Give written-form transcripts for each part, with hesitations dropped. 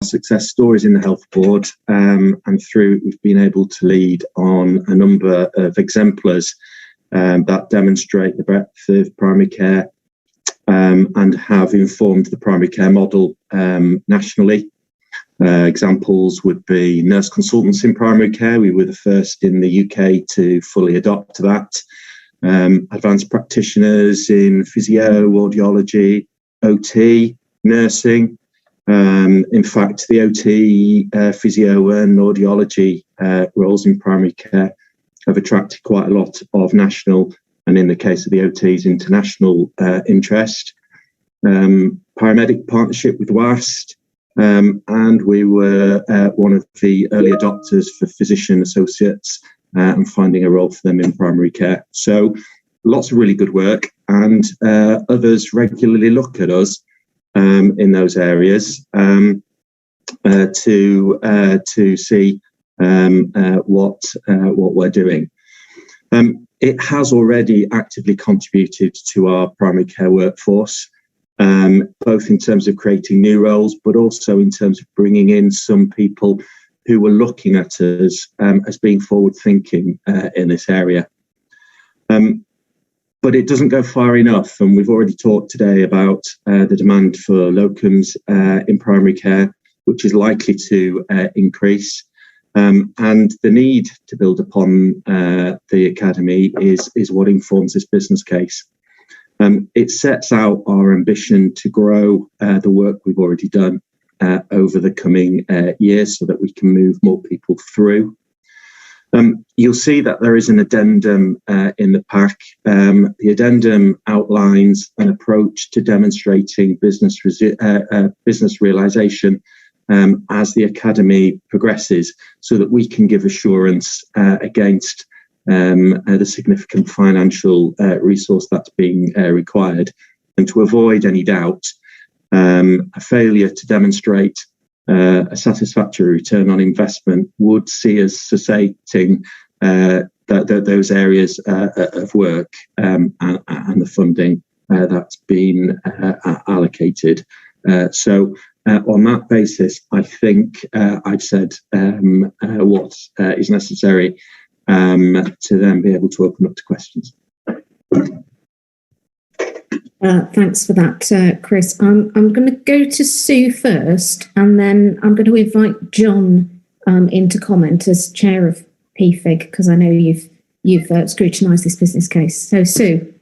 success stories in the health board, and through it we've been able to lead on a number of exemplars that demonstrate the breadth of primary care and have informed the primary care model nationally. Examples would be nurse consultants in primary care. We were the first in the UK to fully adopt that. Advanced practitioners in physio, audiology, OT, nursing. In fact, the OT, physio and audiology roles in primary care have attracted quite a lot of national, and in the case of the OTs, international interest. Paramedic partnership with WAST, and we were one of the early adopters for physician associates and finding a role for them in primary care. So lots of really good work, and others regularly look at us in those areas to see what we're doing. It has already actively contributed to our primary care workforce, both in terms of creating new roles, but also in terms of bringing in some people who were looking at us as being forward-thinking in this area. But it doesn't go far enough, and we've already talked today about the demand for locums in primary care, which is likely to increase. And the need to build upon the academy is what informs this business case. It sets out our ambition to grow the work we've already done over the coming years so that we can move more people through. You'll see that there is an addendum in the pack. The addendum outlines an approach to demonstrating business realisation as the academy progresses, so that we can give assurance against the significant financial resource that's being required, and to avoid any doubt. A failure to demonstrate a satisfactory return on investment would see us cessating those areas of work and the funding that's been allocated. So on that basis, I think I've said what is necessary to then be able to open up to questions. Thanks for that, Chris. I'm going to go to Sue first, and then I'm going to invite John into comment as chair of PFIG, because I know you've scrutinised this business case. So, Sue.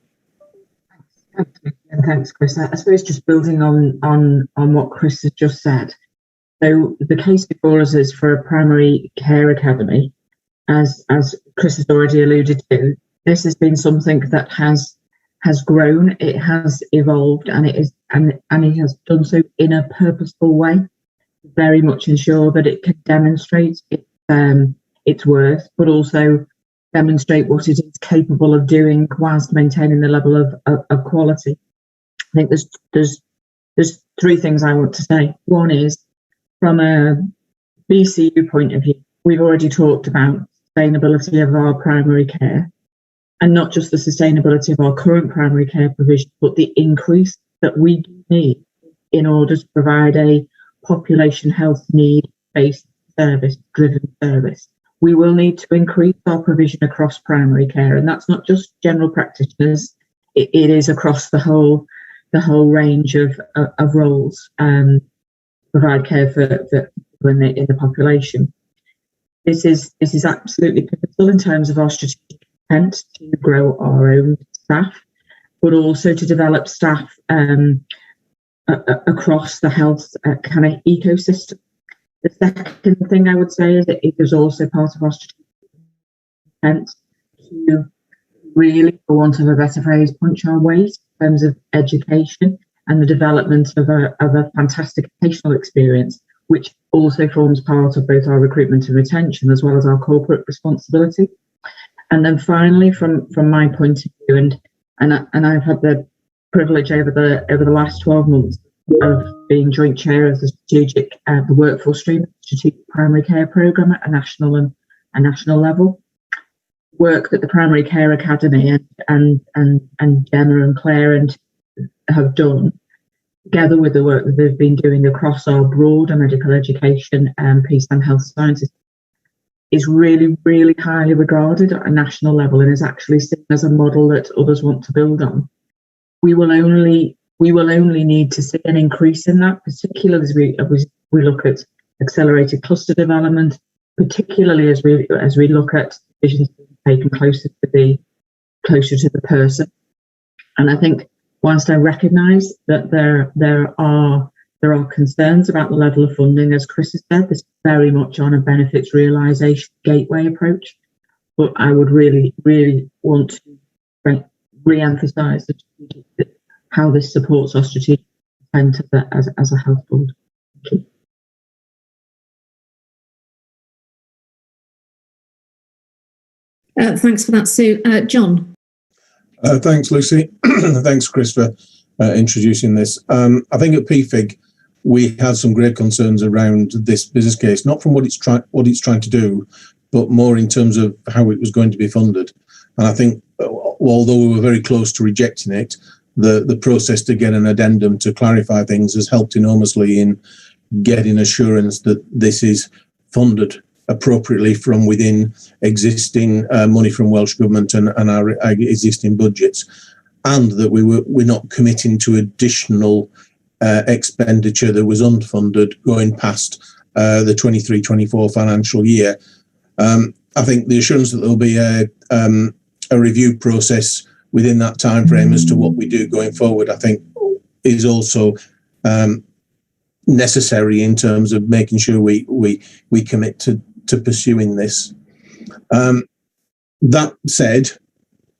Thanks, Chris. I suppose just building on what Chris has just said. So the case before us is for a primary care academy. As Chris has already alluded to, this has been something that has grown, it has evolved, and it has done so in a purposeful way, very much ensure that it can demonstrate its worth, but also demonstrate what it is capable of doing whilst maintaining the level of quality. I think there's three things I want to say. One is, from a BCU point of view, we've already talked about sustainability of our primary care, and not just the sustainability of our current primary care provision, but the increase that we need in order to provide a population health need-based service-driven service. We will need to increase our provision across primary care, and that's not just general practitioners. It is across the whole range of roles, provide care for people in the population. This is absolutely pivotal in terms of our strategic intent to grow our own staff, but also to develop staff across the health kind of ecosystem. The second thing I would say is that it is also part of our strategic intent to really, for want of a better phrase, punch our weight in terms of education and the development of a fantastic educational experience, which also forms part of both our recruitment and retention, as well as our corporate responsibility. And then finally, from my point of view, and I've had the privilege over the last 12 months of being joint chair of the workforce stream, strategic primary care programme at a national level. Work that the Primary Care Academy and Gemma and Claire have done together with the work that they've been doing across our broader medical education and peace and health sciences, is really, really highly regarded at a national level and is actually seen as a model that others want to build on. We will only need to see an increase in that, particularly as we look at accelerated cluster development, particularly as we look at decisions taken closer to the person. And I think whilst I recognise that there are concerns about the level of funding, as Chris has said, this is very much on a benefits realisation gateway approach. But I would really, really want to re-emphasise how this supports our strategic intent as a health board. Thank you. Thanks for that, Sue. John. Thanks, Lucy. Thanks, Chris, for introducing this. I think at PFIG, we had some great concerns around this business case, not from what it's trying to do, but more in terms of how it was going to be funded. And I think, although we were very close to rejecting it, the process to get an addendum to clarify things has helped enormously in getting assurance that this is funded appropriately from within existing money from Welsh Government and our existing budgets, and that we're not committing to additional expenditure that was unfunded going past the 23-24 financial year. I think the assurance that there'll be a review process within that time frame as to what we do going forward, I think, is also necessary in terms of making sure we commit to pursuing this. That said,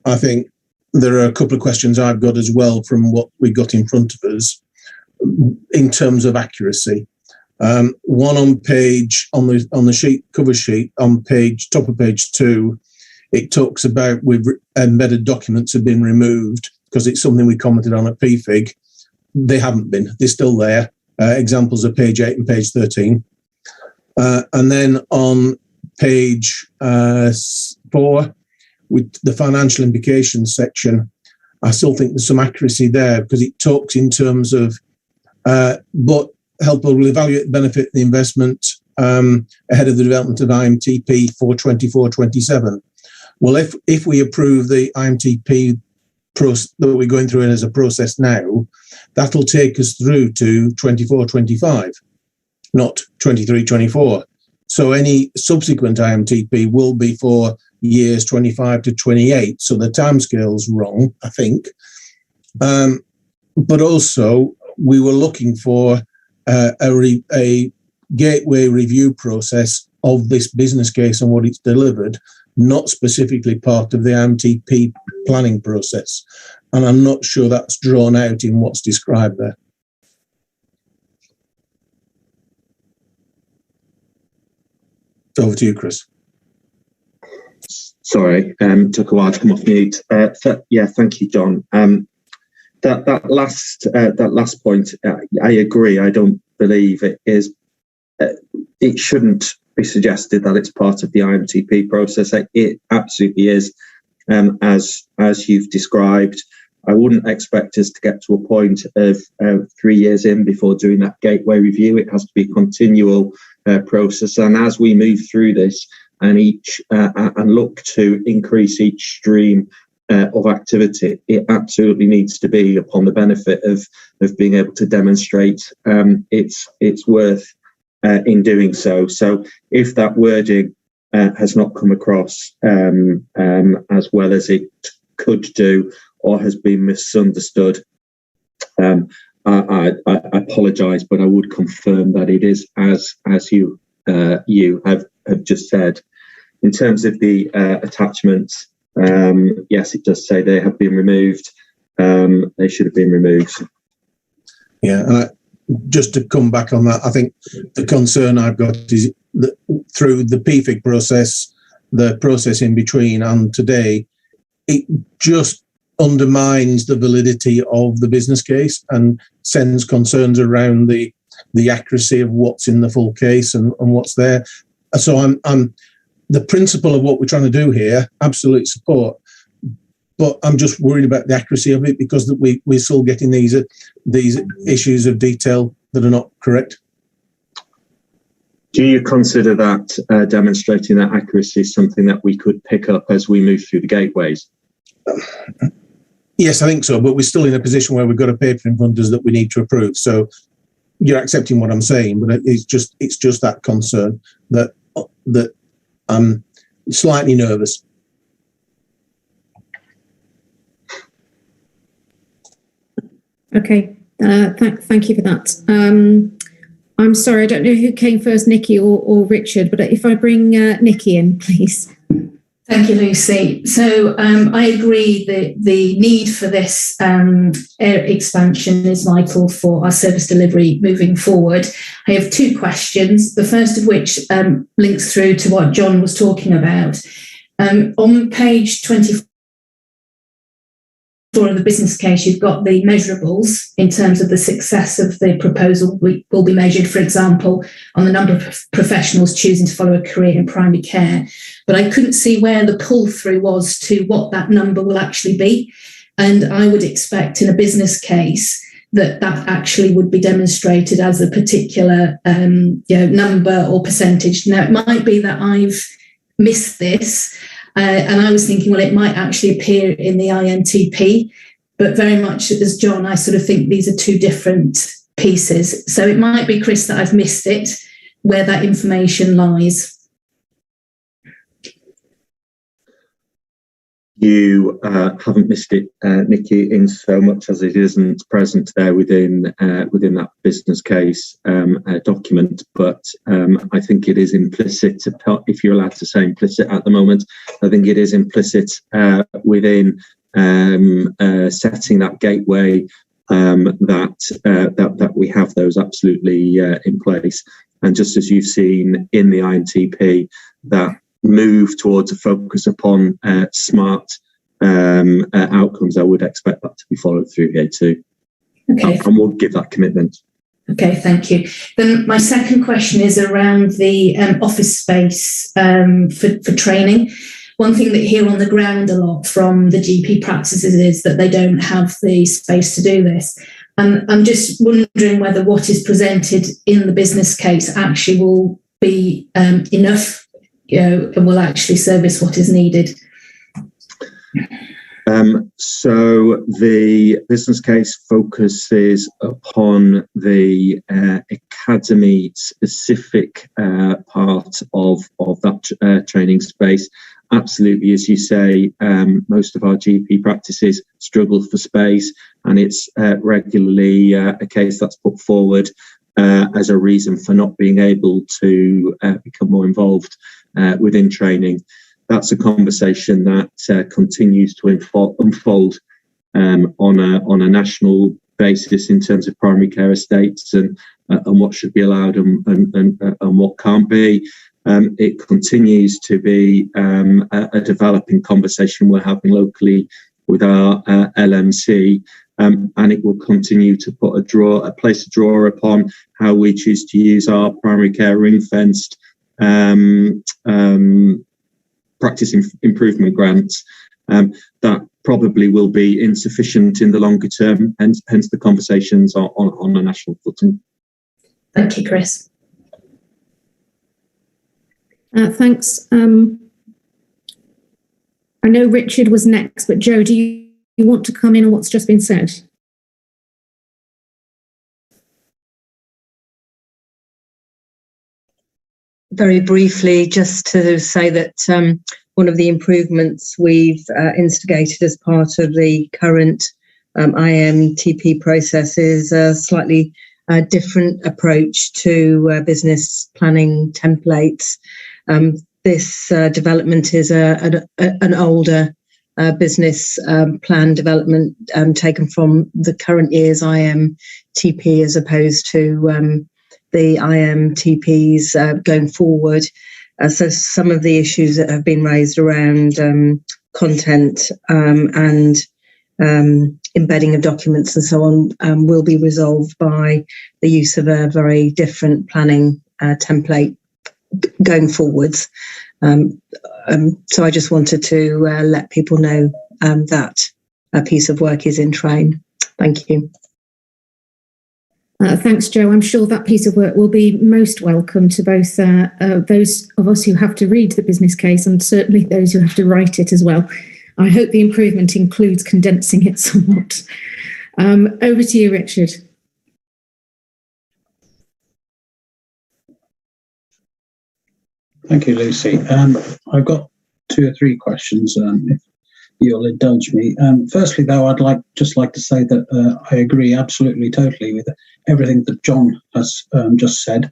I think there are a couple of questions I've got as well from what we got in front of us in terms of accuracy. One on the sheet, cover sheet, on top of page 2, it talks about embedded documents have been removed because it's something we commented on at PFIG. They haven't been. They're still there. Examples of page 8 and page 13. And then on page 4, with the financial implications section, I still think there's some accuracy there because it talks in terms of but help will evaluate the benefit of the investment ahead of the development of IMTP for 24-27. Well, if we approve the IMTP that we're going through it as a process now, that'll take us through to 24-25, not 23-24. So any subsequent IMTP will be for years 25 to 28. So the timescale's wrong, I think. But also, we were looking for a gateway review process of this business case and what it's delivered, not specifically part of the IMTP planning process. And I'm not sure that's drawn out in what's described there. Over to you, Chris. Sorry, took a while to come off mute. Thank you, John. That last point, I agree. I don't believe it is. It shouldn't be suggested that it's part of the IMTP process. It absolutely is, as you've described. I wouldn't expect us to get to a point of 3 years in before doing that gateway review. It has to be a continual process, and as we move through this and look to increase each stream of activity, it absolutely needs to be upon the benefit of being able to demonstrate its worth in doing so. So if that wording has not come across as well as it could do, or has been misunderstood, I apologise, but I would confirm that it is as you have just said. In terms of the attachments, yes, it does say they have been removed. They should have been removed. Yeah, just to come back on that, I think the concern I've got is that through the PFIG process, the process in between and today, it just undermines the validity of the business case and sends concerns around the accuracy of what's in the full case and what's there. So I'm the principle of what we're trying to do here, absolute support. but I'm just worried about the accuracy of it because we're still getting these issues of detail that are not correct. Do you consider that demonstrating that accuracy is something that we could pick up as we move through the gateways? Yes, I think so, but we're still in a position where we've got a paper in front of us that we need to approve. So you're accepting what I'm saying, but it's just that concern that I'm slightly nervous. Okay, thank you for that. I'm sorry, I don't know who came first, Nikki or Richard, but if I bring Nikki in, please. Thank you, Lucy. So I agree that the need for this expansion is vital for our service delivery moving forward. I have two questions, the first of which links through to what John was talking about. On page 24 of the business case, you've got the measurables in terms of the success of the proposal will be measured, for example, on the number of professionals choosing to follow a career in primary care. But I couldn't see where the pull-through was to what that number will actually be. And I would expect in a business case that actually would be demonstrated as a particular number or percentage. Now, it might be that I've missed this, and I was thinking, well, it might actually appear in the IMTP, but very much as John, I sort of think these are two different pieces. So it might be, Chris, that I've missed it, where that information lies. You haven't missed it, Nikki, in so much as it isn't present there within that business case document. But I think it is implicit, if you're allowed to say implicit at the moment, I think it is implicit within setting that gateway that we have those absolutely in place. And just as you've seen in the IMTP, that move towards a focus upon smart outcomes, I would expect that to be followed through here too. Okay. And we'll give that commitment. Okay, thank you. Then my second question is around the office space for training. One thing that hear on the ground a lot from the GP practices is that they don't have the space to do this. And I'm just wondering whether what is presented in the business case actually will be enough, and will actually service what is needed. So the business case focuses upon the academy specific part of that training space. Absolutely, as you say, most of our GP practices struggle for space, and it's regularly a case that's put forward as a reason for not being able to become more involved within training. That's a conversation that continues to unfold on a national basis in terms of primary care estates and what should be allowed and what can't be. It continues to be a developing conversation we're having locally with our LMC, and it will continue to put a place to draw upon how we choose to use our primary care ring-fenced practice improvement grants. That probably will be insufficient in the longer term, hence the conversations on a national footing. Thank you, Chris. Thanks. I know Richard was next, but Joe, do you want to come in on what's just been said? Very briefly, just to say that one of the improvements we've instigated as part of the current IMTP process is a slightly different approach to business planning templates. This development is an older business plan development taken from the current year's IMTP as opposed to the IMTPs going forward. So some of the issues that have been raised around content and embedding of documents and so on will be resolved by the use of a very different planning template going forwards. So I just wanted to let people know that piece of work is in train. Thank you. Thanks, Jo. I'm sure that piece of work will be most welcome to both those of us who have to read the business case and certainly those who have to write it as well. I hope the improvement includes condensing it somewhat. Over to you, Richard. Thank you, Lucy. I've got 2 or 3 questions, if you'll indulge me. Firstly, though, I'd just like to say that I agree absolutely, totally with everything that John has just said,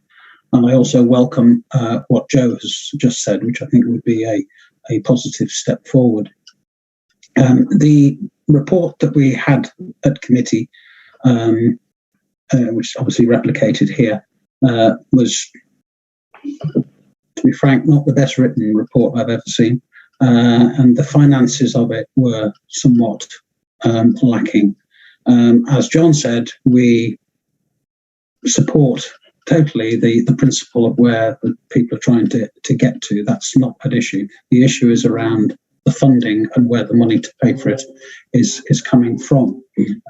and I also welcome what Jo has just said, which I think would be a positive step forward. The report that we had at committee, which is obviously replicated here, was, to be frank, not the best written report I've ever seen, and the finances of it were somewhat lacking. As John said, we support totally the principle of where the people are trying to get to. That's not an issue. The issue is around the funding and where the money to pay for it is coming from.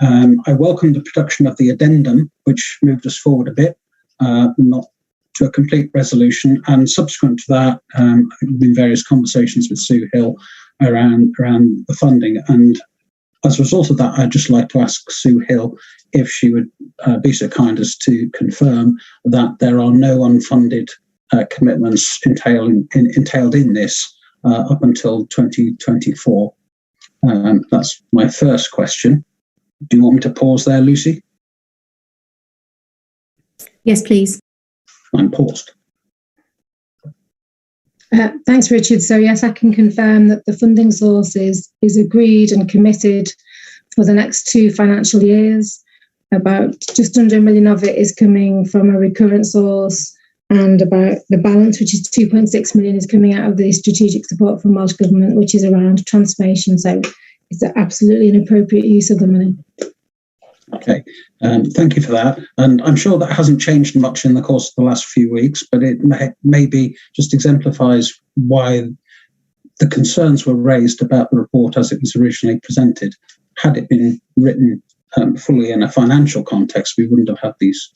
I welcome the production of the addendum, which moved us forward a bit, not to a complete resolution. And subsequent to that, been various conversations with Sue Hill around the funding. And as a result of that, I'd just like to ask Sue Hill if she would be so kind as to confirm that there are no unfunded commitments entailed in this up until 2024. That's my first question. Do you want me to pause there, Lucy? Yes, please. I'm paused. Thanks, Richard. So yes, I can confirm that the funding source is agreed and committed for the next 2 financial years. About just under £1 million of it is coming from a recurrent source, and about the balance, which is 2.6 million, is coming out of the strategic support from Welsh Government, which is around transformation. So it's absolutely an appropriate use of the money. Okay, thank you for that. And I'm sure that hasn't changed much in the course of the last few weeks, but it maybe just exemplifies why the concerns were raised about the report as it was originally presented. Had it been written fully in a financial context, we wouldn't have had these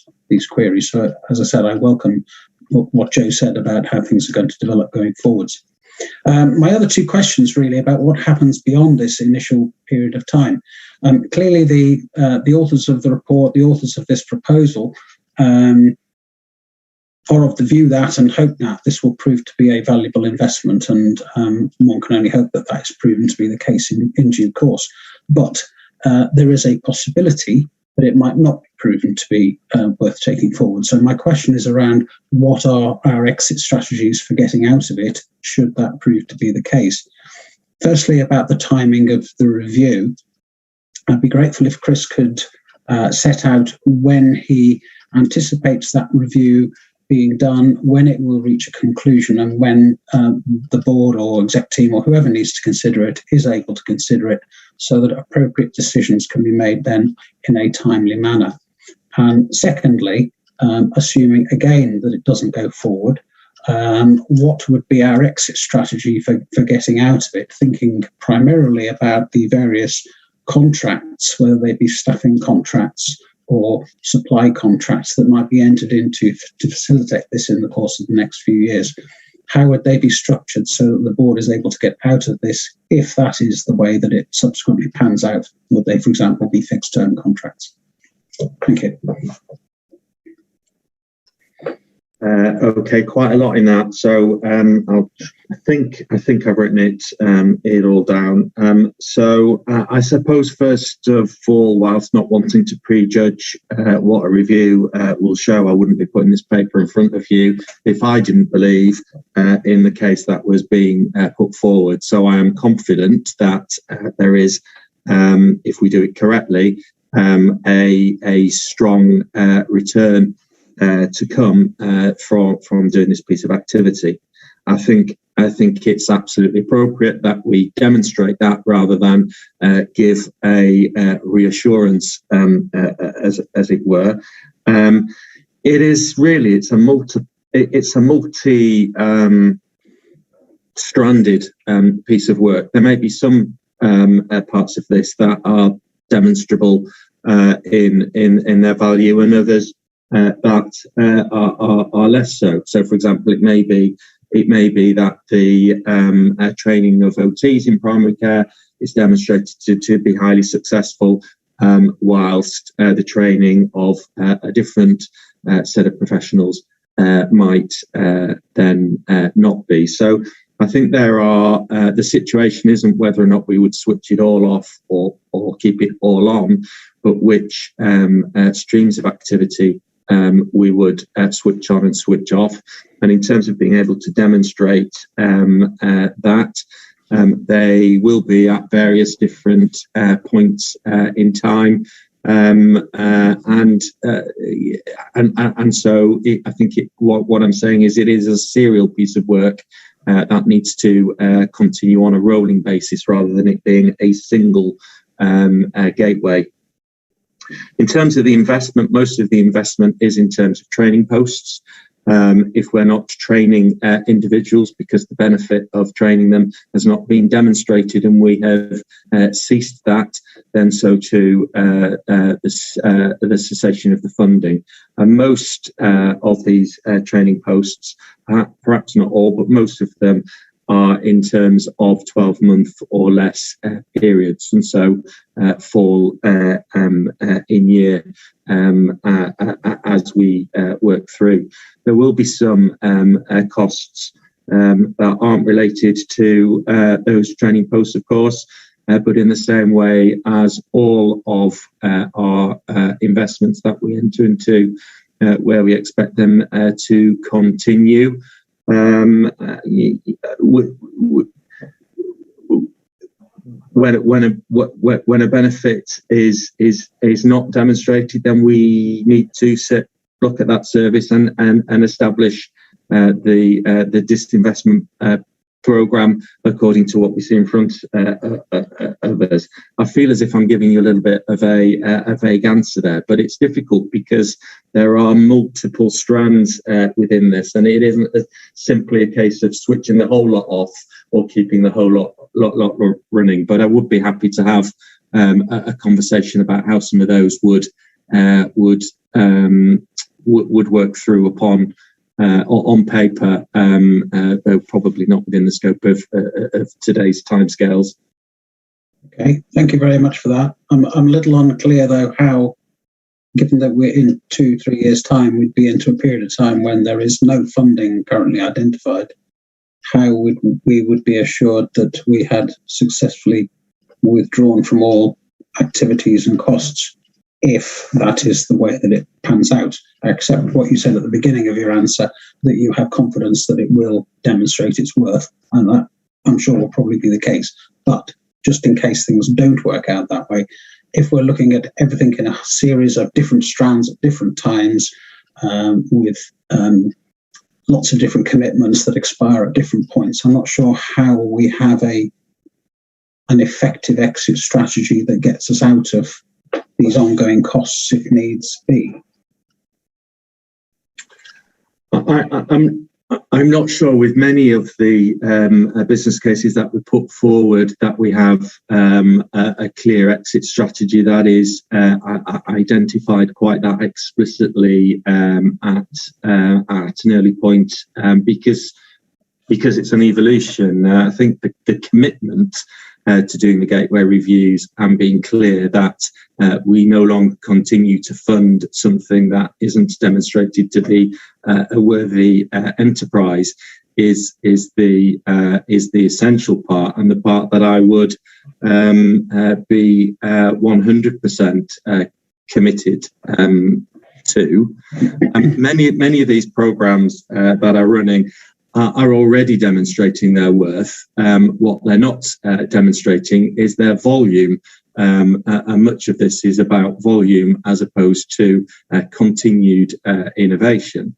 queries. So, as I said, I welcome what Jo said about how things are going to develop going forwards. My other 2 questions really about what happens beyond this initial period of time. Clearly, the authors of the report, the authors of this proposal, are of the view that and hope that this will prove to be a valuable investment, and one can only hope that that's proven to be the case in due course. But there is a possibility that it might not be proven to be worth taking forward. So my question is around what are our exit strategies for getting out of it, should that prove to be the case. Firstly, about the timing of the review, I'd be grateful if Chris could set out when he anticipates that review being done, when it will reach a conclusion, and when the board or exec team or whoever needs to consider it is able to consider it, so that appropriate decisions can be made then in a timely manner. And secondly, assuming again that it doesn't go forward, what would be our exit strategy for getting out of it, thinking primarily about the various contracts, whether they be staffing contracts or supply contracts that might be entered into to facilitate this in the course of the next few years. How would they be structured so that the board is able to get out of this, if that is the way that it subsequently pans out? Would they, for example, be fixed term contracts? Thank you. Okay, quite a lot in that. So I think I've written it all down. So I suppose first of all, whilst not wanting to prejudge what a review will show, I wouldn't be putting this paper in front of you if I didn't believe in the case that was being put forward. So I am confident that there is, if we do it correctly, a strong return to come from doing this piece of activity. I think it's absolutely appropriate that we demonstrate that rather than give a reassurance, as it were. It is really it's a multi stranded piece of work. There may be some parts of this that are demonstrable in their value, and others that are less so. So, for example, it may be that the training of OTs in primary care is demonstrated to be highly successful, whilst the training of a different set of professionals might then not be. So I think the situation isn't whether or not we would switch it all off or keep it all on, but which streams of activity we would switch on and switch off. And in terms of being able to demonstrate that, they will be at various different points in time. And so I think what I'm saying is it is a serial piece of work that needs to continue on a rolling basis rather than it being a single gateway. In terms of the investment, most of the investment is in terms of training posts. If we're not training individuals because the benefit of training them has not been demonstrated and we have ceased that, then so too the cessation of the funding. And most of these training posts, perhaps not all, but most of them are in terms of 12-month or less periods, and so fall in year as we work through. There will be some costs that aren't related to those training posts, of course, but in the same way as all of our investments that we enter into, where we expect them to continue. When a benefit is not demonstrated, then we need to look at that service and establish the disinvestment programme according to what we see in front of us. I feel as if I'm giving you a little bit of a vague answer there, but it's difficult because there are multiple strands within this, and it isn't simply a case of switching the whole lot off or keeping the whole lot running. But I would be happy to have a conversation about how some of those would work through upon on paper, though probably not within the scope of today's timescales. Okay, thank you very much for that. I'm a little unclear though how, given that we're in 2-3 years' time, we'd be into a period of time when there is no funding currently identified. How we would be assured that we had successfully withdrawn from all activities and costs, if that is the way that it pans out? I accept what you said at the beginning of your answer, that you have confidence that it will demonstrate its worth, and that I'm sure will probably be the case. But just in case things don't work out that way, if we're looking at everything in a series of different strands at different times, with lots of different commitments that expire at different points, I'm not sure how we have an effective exit strategy that gets us out of these ongoing costs if needs be. I'm not sure with many of the business cases that we put forward that we have a clear exit strategy that is identified quite that explicitly at an early point, because it's an evolution. I think the commitment to doing the gateway reviews and being clear that we no longer continue to fund something that isn't demonstrated to be a worthy enterprise is the essential part, and the part that I would be 100% committed to. Many of these programs that are running are already demonstrating their worth. What they're not demonstrating is their volume, and much of this is about volume as opposed to continued innovation.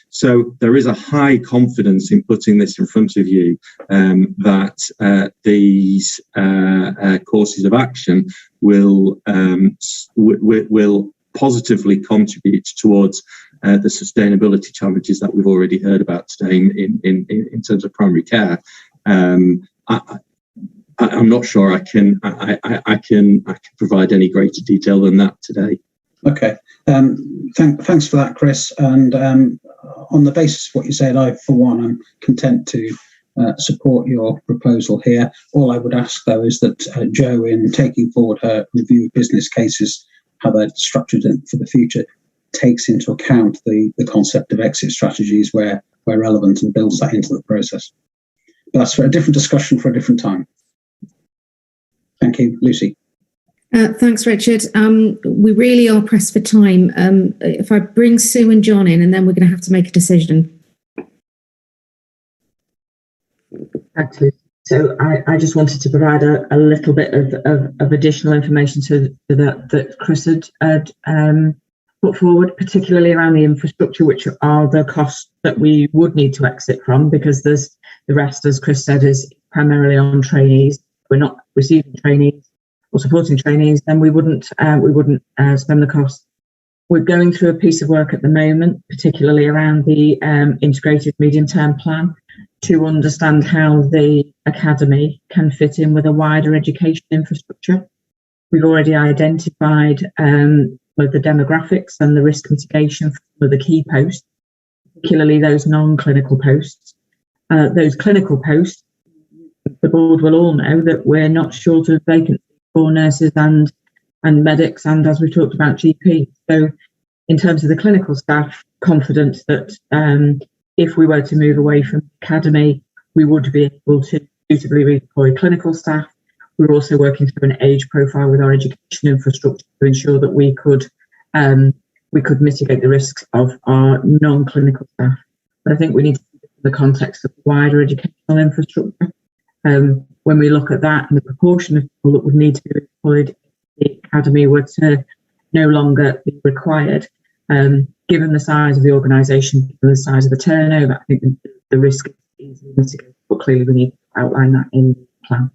So there is a high confidence in putting this in front of you, that these courses of action will positively contribute towards the sustainability challenges that we've already heard about today in terms of primary care. I'm not sure I can provide any greater detail than that today. Okay. Thanks for that, Chris. And on the basis of what you said, for one, I'm content to support your proposal here. All I would ask, though, is that Jo, in taking forward her review of business cases, how they're structured for the future, takes into account the concept of exit strategies where relevant and builds that into the process. But that's for a different discussion for a different time. Thank you, Lucy. Thanks, Richard. We really are pressed for time. If I bring Sue and John in, and then we're going to have to make a decision. Actually, so I just wanted to provide a little bit of additional information to that Chris had put forward, particularly around the infrastructure, which are the costs that we would need to exit from, because there's the rest, as Chris said, is primarily on trainees. We're not receiving trainees or supporting trainees, then we wouldn't spend the cost. We're going through a piece of work at the moment, particularly around the integrated medium-term plan, to understand how the academy can fit in with a wider education infrastructure. We've already identified both the demographics and the risk mitigation for the key posts, particularly those non-clinical posts. Those clinical posts, the board will all know that we're not short of vacancies for nurses and medics, and as we talked about, GP. So in terms of the clinical staff, confident that if we were to move away from the academy, we would be able to suitably redeploy clinical staff. We're also working through an age profile with our education infrastructure to ensure that we could mitigate the risks of our non-clinical staff. But I think we need to see the context of the wider educational infrastructure. When we look at that and the proportion of people that would need to be employed if the academy were to no longer be required, given the size of the organisation, given the size of the turnover, I think the risk is easily mitigated, but clearly we need to outline that in the plan.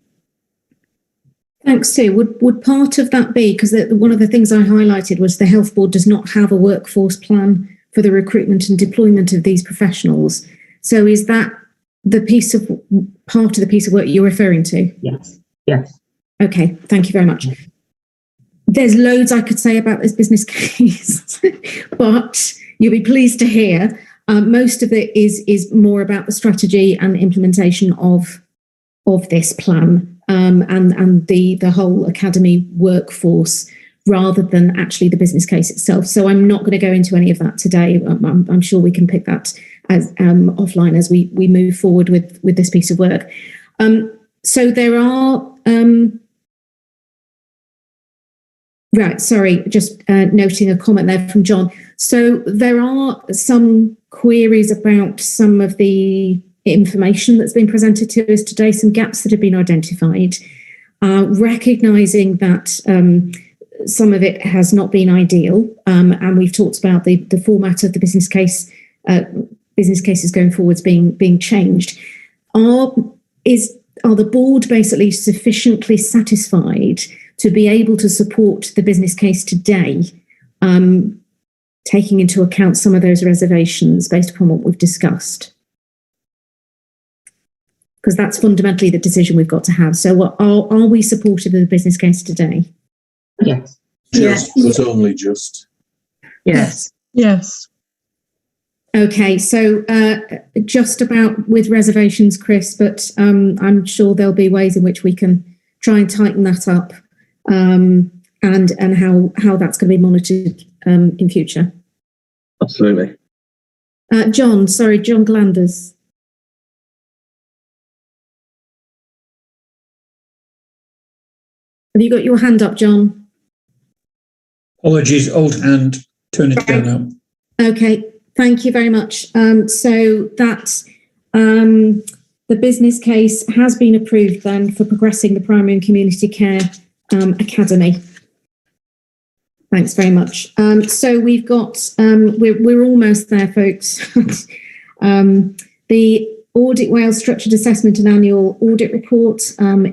Thanks, Sue. Would part of that be, because one of the things I highlighted was the Health Board does not have a workforce plan for the recruitment and deployment of these professionals. So is that part of the piece of work you're referring to? Yes. Okay, thank you very much. There's loads I could say about this business case, but you'll be pleased to hear most of it is more about the strategy and the implementation of this plan and the whole academy workforce, rather than actually the business case itself. So I'm not going to go into any of that today. I'm sure we can pick that as offline as we move forward with this piece of work. So there are just noting a comment there from John. So there are some queries about some of the information that's been presented to us today, some gaps that have been identified, recognising that some of it has not been ideal, and we've talked about the format of the business cases going forwards being changed. Are the board basically sufficiently satisfied to be able to support the business case today, taking into account some of those reservations based upon what we've discussed? Because that's fundamentally the decision we've got to have. So are we supportive of the business case today? Yes. Just, but only just. Yes. Yes. Okay, so just about with reservations, Chris, but I'm sure there'll be ways in which we can try and tighten that up, and how that's going to be monitored in future. Absolutely. John Glanders. Have you got your hand up, John? Apologies, old hand. Turn it down now. Okay, thank you very much. So that the business case has been approved then for progressing the primary and community care academy. Thanks very much. So we've got we're almost there, folks. The Audit Wales Structured Assessment and Annual Audit Report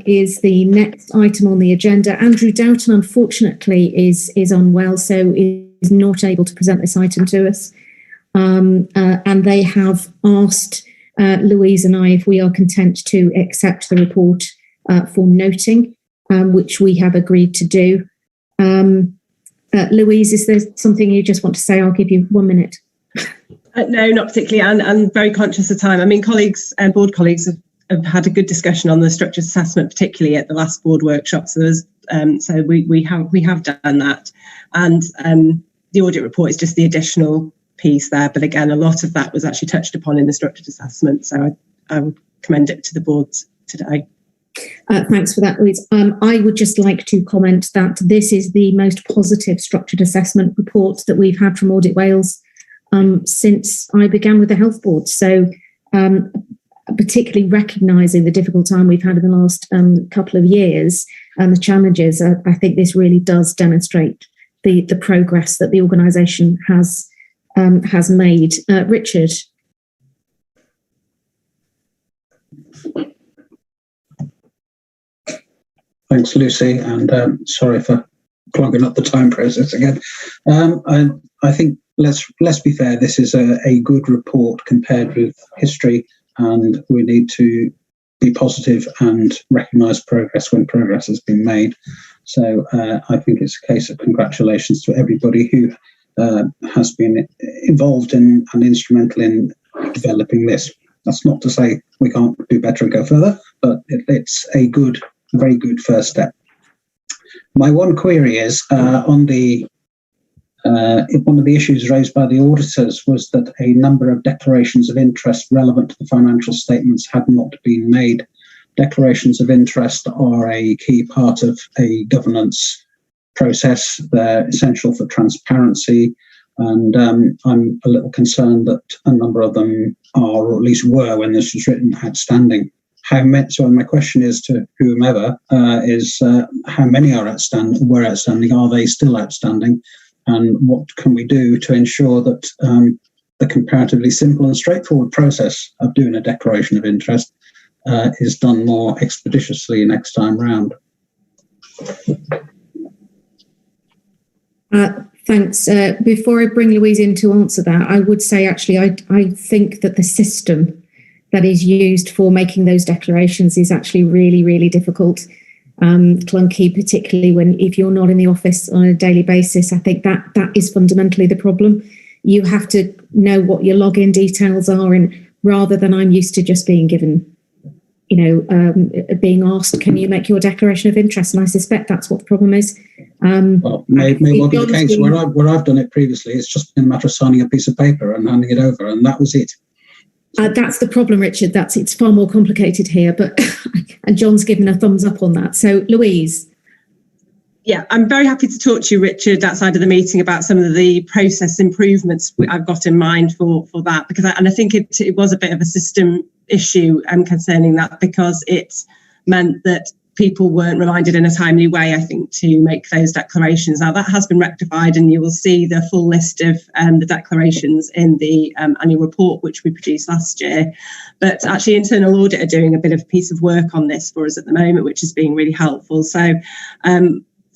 is the next item on the agenda. Andrew Doughton, unfortunately, is unwell, so is not able to present this item to us. And they have asked Louise and I if we are content to accept the report for noting, which we have agreed to do. Louise, is there something you just want to say? I'll give you 1 minute. No, not particularly, and very conscious of time. I mean, colleagues and board colleagues have had a good discussion on the structured assessment, particularly at the last board workshop. So so we have done that, and the audit report is just the additional piece there. But again, a lot of that was actually touched upon in the structured assessment. So I would commend it to the board today. Thanks for that, Louise. I would just like to comment that this is the most positive structured assessment report that we've had from Audit Wales since I began with the Health Board. So particularly recognising the difficult time we've had in the last couple of years and the challenges, I think this really does demonstrate the progress that the organisation has made. Richard. Thanks, Lucy, and sorry for clogging up the time process again. I think let's be fair. This is a good report compared with history, and we need to be positive and recognise progress when progress has been made. So I think it's a case of congratulations to everybody who has been involved in and instrumental in developing this. That's not to say we can't do better and go further, but it's a very good first step. My one query is on one of the issues raised by the auditors was that a number of declarations of interest relevant to the financial statements had not been made. Declarations of interest are a key part of a governance process. They're essential for transparency, and I'm a little concerned that a number of them are, or at least were when this was written, outstanding. So my question is to whomever is how many were outstanding? Are they still outstanding? And what can we do to ensure that the comparatively simple and straightforward process of doing a declaration of interest is done more expeditiously next time round? Thanks. Before I bring Louise in to answer that, I would say actually I think that the system that is used for making those declarations is actually really, really difficult, clunky, particularly if you're not in the office on a daily basis. I think that is fundamentally the problem. You have to know what your login details are, and rather than I'm used to just being given, being asked, can you make your declaration of interest? And I suspect that's what the problem is. Well, may well be the case. Where I've done it previously, it's just been a matter of signing a piece of paper and handing it over, and that was it. That's the problem, Richard. It's far more complicated here, but and John's given a thumbs up on that. So, Louise. Yeah, I'm very happy to talk to you, Richard, outside of the meeting about some of the process improvements I've got in mind for that, because I think it was a bit of a system issue concerning that, because it meant that people weren't reminded in a timely way, I think, to make those declarations. Now, that has been rectified, and you will see the full list of the declarations in the annual report, which we produced last year. But actually, Internal Audit are doing a bit of a piece of work on this for us at the moment, which is being really helpful. So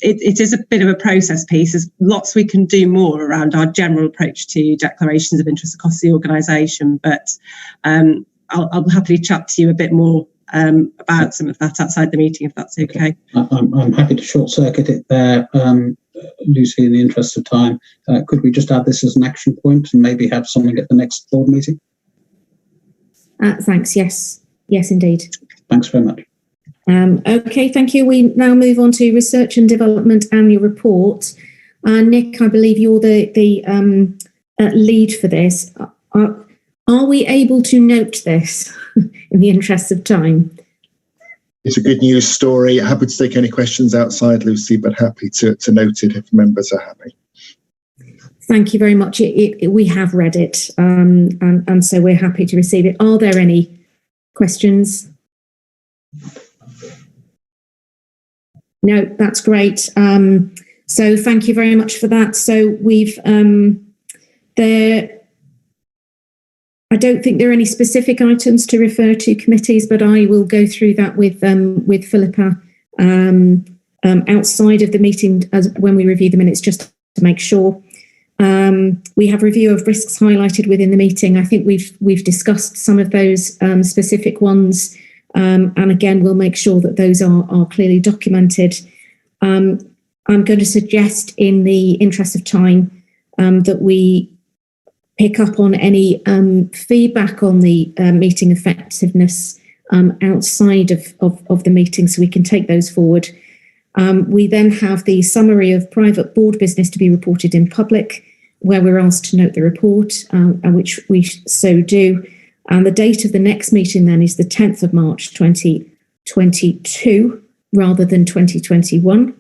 it is a bit of a process piece. There's lots we can do more around our general approach to declarations of interest across the organisation. But I'll happily chat to you a bit more about some of that outside the meeting, if that's okay. I'm happy to short circuit it there, Lucy, in the interest of time. Could we just add this as an action point and maybe have something at the next board meeting? Thanks. Yes, indeed. Thanks very much. Okay, thank you. We now move on to research and development annual report. Nick, I believe you're the lead for this. Are we able to note this in the interest of time? It's a good news story. Happy to take any questions outside, Lucy, but happy to note it if members are happy. Thank you very much. We have read it, and so we're happy to receive it. Are there any questions? No, that's great. So thank you very much for that. So we've I don't think there are any specific items to refer to committees, but I will go through that with Philippa outside of the meeting when we review the minutes, just to make sure. We have review of risks highlighted within the meeting. I think we've discussed some of those specific ones And again, we'll make sure that those are clearly documented. I'm going to suggest, in the interest of time, that we pick up on any feedback on the meeting effectiveness outside of the meeting, so we can take those forward. We then have the summary of private board business to be reported in public, where we're asked to note the report, and which we so do. And the date of the next meeting then is the 10th of March 2022 rather than 2021.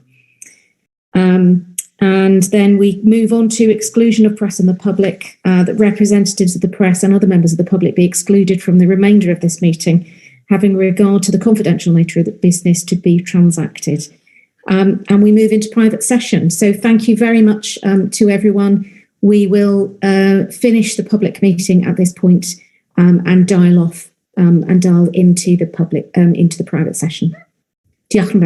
And then we move on to exclusion of press and the public, that representatives of the press and other members of the public be excluded from the remainder of this meeting, having regard to the confidential nature of the business to be transacted. And we move into private session. So thank you very much to everyone. We will finish the public meeting at this point and dial off and dial into the public into the private session. Diolch yn fawr.